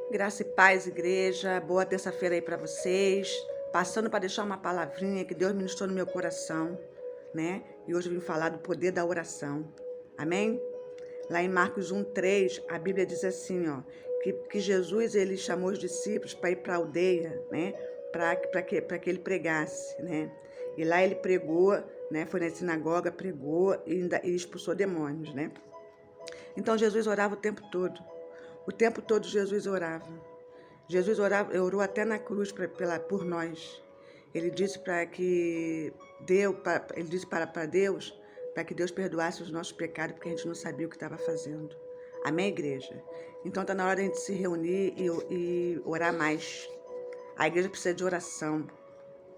Graça e paz, igreja. Boa terça-feira aí para vocês. Passando para deixar uma palavrinha que Deus ministrou no meu coração, né? E hoje eu vim falar do poder da oração. Amém? Lá em Marcos 1:3, a Bíblia diz assim, ó, que Jesus ele chamou os discípulos para ir para a aldeia, né? Para que ele pregasse, né? E lá ele pregou, né? Foi na sinagoga, pregou e expulsou demônios, né? Então Jesus orava o tempo todo. O tempo todo Jesus orava. Jesus orou até na cruz por nós. Ele disse para Deus, para que Deus perdoasse os nossos pecados, porque a gente não sabia o que estava fazendo. Amém, igreja? Então está na hora de a gente se reunir e orar mais. A igreja precisa de oração,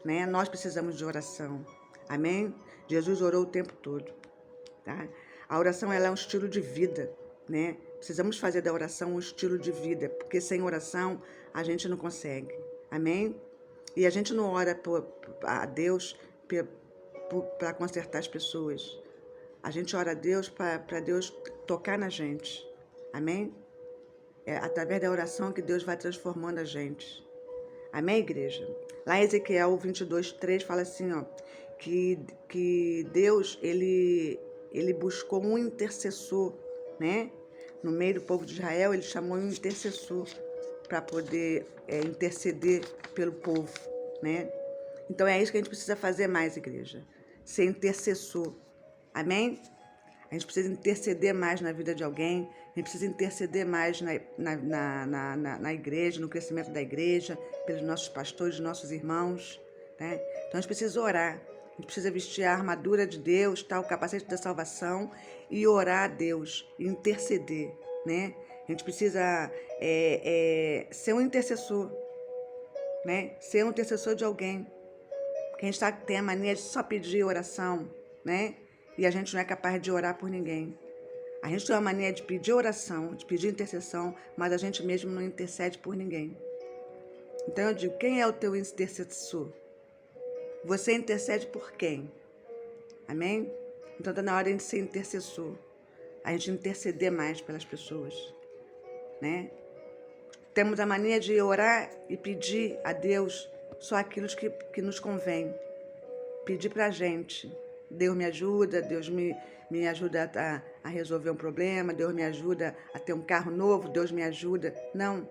né? Nós precisamos de oração. Amém? Jesus orou o tempo todo, tá? A oração ela é um estilo de vida, né? Precisamos fazer da oração um estilo de vida, porque sem oração a gente não consegue. Amém? E a gente não ora a Deus para consertar as pessoas. A gente ora a Deus para Deus tocar na gente. Amém? É através da oração que Deus vai transformando a gente. Amém, igreja? Lá em Ezequiel 22:3 fala assim, ó, que Deus, ele buscou um intercessor, né? No meio do povo de Israel, ele chamou um intercessor para poder interceder pelo povo, né? Então é isso que a gente precisa fazer mais, igreja. Ser intercessor. Amém? A gente precisa interceder mais na vida de alguém, a gente precisa interceder mais na igreja, no crescimento da igreja, pelos nossos pastores, nossos irmãos, né? Então a gente precisa orar, a gente precisa vestir a armadura de Deus, tá? O capacete da salvação e orar a Deus, e interceder, né? A gente precisa ser um intercessor, né? Ser um intercessor de alguém. Porque a gente tem a mania de só pedir oração, né? E a gente não é capaz de orar por ninguém. A gente tem a mania de pedir oração, de pedir intercessão, mas a gente mesmo não intercede por ninguém. Então eu digo, quem é o teu intercessor? Você intercede por quem? Amém? Então está na hora de ser intercessor. A gente interceder mais pelas pessoas, né? Temos a mania de orar e pedir a Deus só aquilo que nos convém. Pedir pra gente. Deus me ajuda, Deus me ajuda a resolver um problema, Deus me ajuda a ter um carro novo, Deus me ajuda. Não.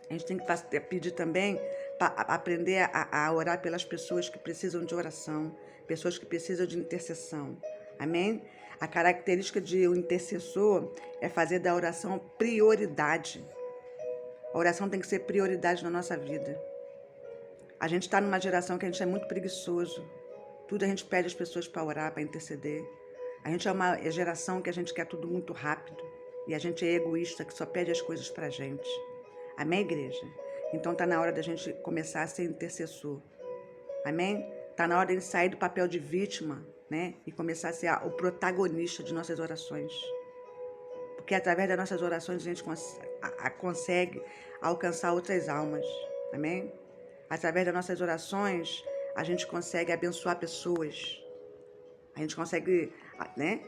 A gente tem que pedir também para aprender a orar pelas pessoas que precisam de oração, pessoas que precisam de intercessão. Amém? A característica de um intercessor é fazer da oração prioridade. A oração tem que ser prioridade na nossa vida. A gente está numa geração que a gente é muito preguiçoso. Tudo a gente pede às pessoas para orar, para interceder. A gente é uma geração que a gente quer tudo muito rápido. E a gente é egoísta, que só pede as coisas para a gente. Amém, igreja? Então está na hora da gente começar a ser intercessor. Amém? Está na hora de gente sair do papel de vítima, né? E começar a ser o protagonista de nossas orações. Porque através das nossas orações a gente consegue alcançar outras almas. Amém? Através das nossas orações a gente consegue abençoar pessoas. A gente consegue, né,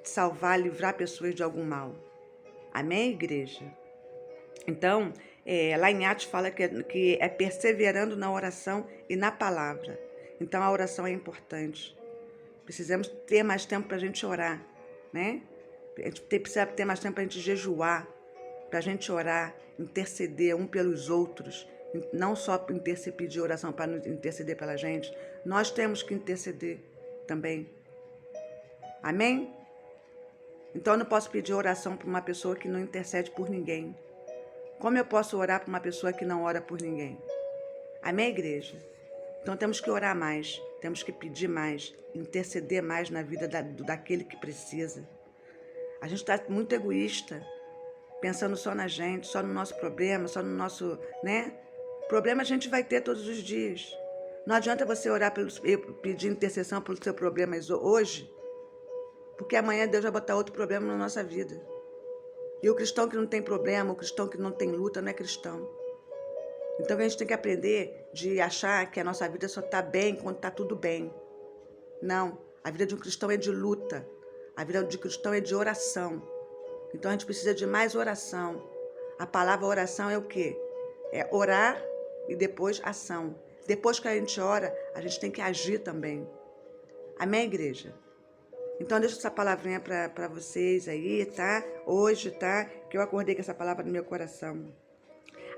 salvar, livrar pessoas de algum mal. Amém, igreja? Então, lá em Atos fala que é perseverando na oração e na palavra. Então, a oração é importante. Precisamos ter mais tempo para a gente orar, né? A gente precisa ter mais tempo para a gente jejuar, para a gente orar, interceder um pelos outros, não só pedir oração para interceder pela gente, nós temos que interceder também. Amém? Então eu não posso pedir oração para uma pessoa que não intercede por ninguém. Como eu posso orar para uma pessoa que não ora por ninguém? Amém, igreja? Então temos que orar mais, temos que pedir mais, interceder mais na vida daquele que precisa. A gente está muito egoísta, pensando só na gente, só no nosso problema, só no nosso, né? Problema a gente vai ter todos os dias. Não adianta você orar, pedir intercessão pelo seu problema hoje, porque amanhã Deus vai botar outro problema na nossa vida. E o cristão que não tem problema, o cristão que não tem luta, não é cristão. Então a gente tem que aprender de achar que a nossa vida só está bem quando está tudo bem. Não, a vida de um cristão é de luta. A vida de um cristão é de oração. Então a gente precisa de mais oração. A palavra oração é o quê? É orar e depois ação. Depois que a gente ora, a gente tem que agir também. Amém, igreja? Então, deixa essa palavrinha para vocês aí, tá? Hoje, tá? Que eu acordei com essa palavra no meu coração.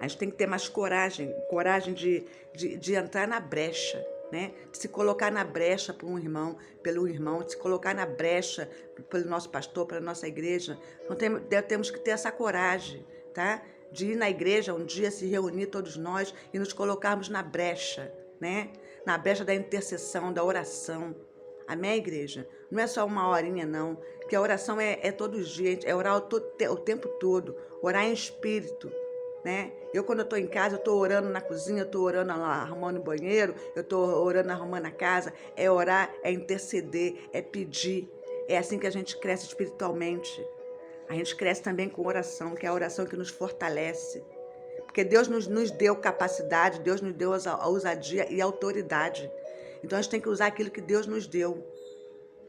A gente tem que ter mais coragem, de entrar na brecha, né? De se colocar na brecha por um irmão, pelo irmão, de se colocar na brecha pelo nosso pastor, pela nossa igreja. Então, temos que ter essa coragem, tá? De ir na igreja um dia, se reunir todos nós e nos colocarmos na brecha, né? Na brecha da intercessão, da oração. Amém, igreja? Não é só uma horinha, não. Porque a oração é todos os dias, é orar o tempo todo, orar em espírito, né? Quando eu estou em casa, eu estou orando na cozinha, eu estou orando lá, arrumando o banheiro, eu estou orando, arrumando a casa. É orar, é interceder, é pedir. É assim que a gente cresce espiritualmente. A gente cresce também com oração, que é a oração que nos fortalece. Porque Deus nos deu capacidade, Deus nos deu a ousadia e a autoridade. Então a gente tem que usar aquilo que Deus nos deu.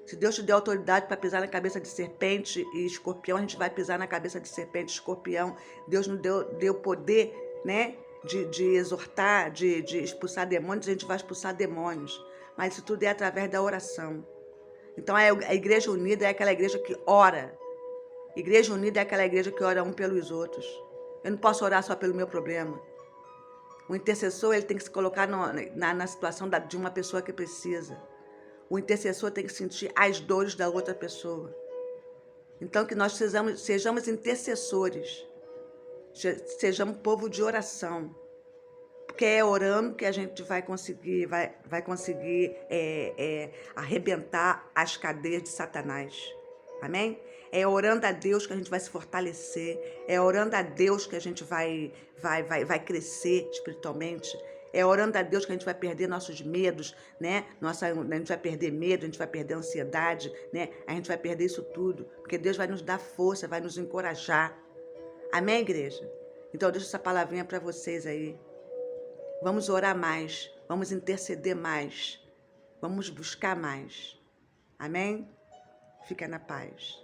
Se Deus te deu autoridade para pisar na cabeça de serpente e escorpião, a gente vai pisar na cabeça de serpente e escorpião. Deus nos deu poder, né, de exortar, de expulsar demônios, a gente vai expulsar demônios. Mas isso tudo é através da oração. Então a igreja unida é aquela igreja que ora. Igreja unida é aquela igreja que ora um pelos outros. Eu não posso orar só pelo meu problema. O intercessor ele tem que se colocar na situação de uma pessoa que precisa. O intercessor tem que sentir as dores da outra pessoa. Então, que nós sejamos intercessores, sejamos povo de oração. Porque é orando que a gente vai conseguir arrebentar as cadeias de Satanás. Amém? É orando a Deus que a gente vai se fortalecer. É orando a Deus que a gente vai crescer espiritualmente. É orando a Deus que a gente vai perder nossos medos, né? A gente vai perder medo, a gente vai perder ansiedade, né? A gente vai perder isso tudo. Porque Deus vai nos dar força, vai nos encorajar. Amém, igreja? Então, eu deixo essa palavrinha para vocês aí. Vamos orar mais, vamos interceder mais, vamos buscar mais. Amém? Fica na paz.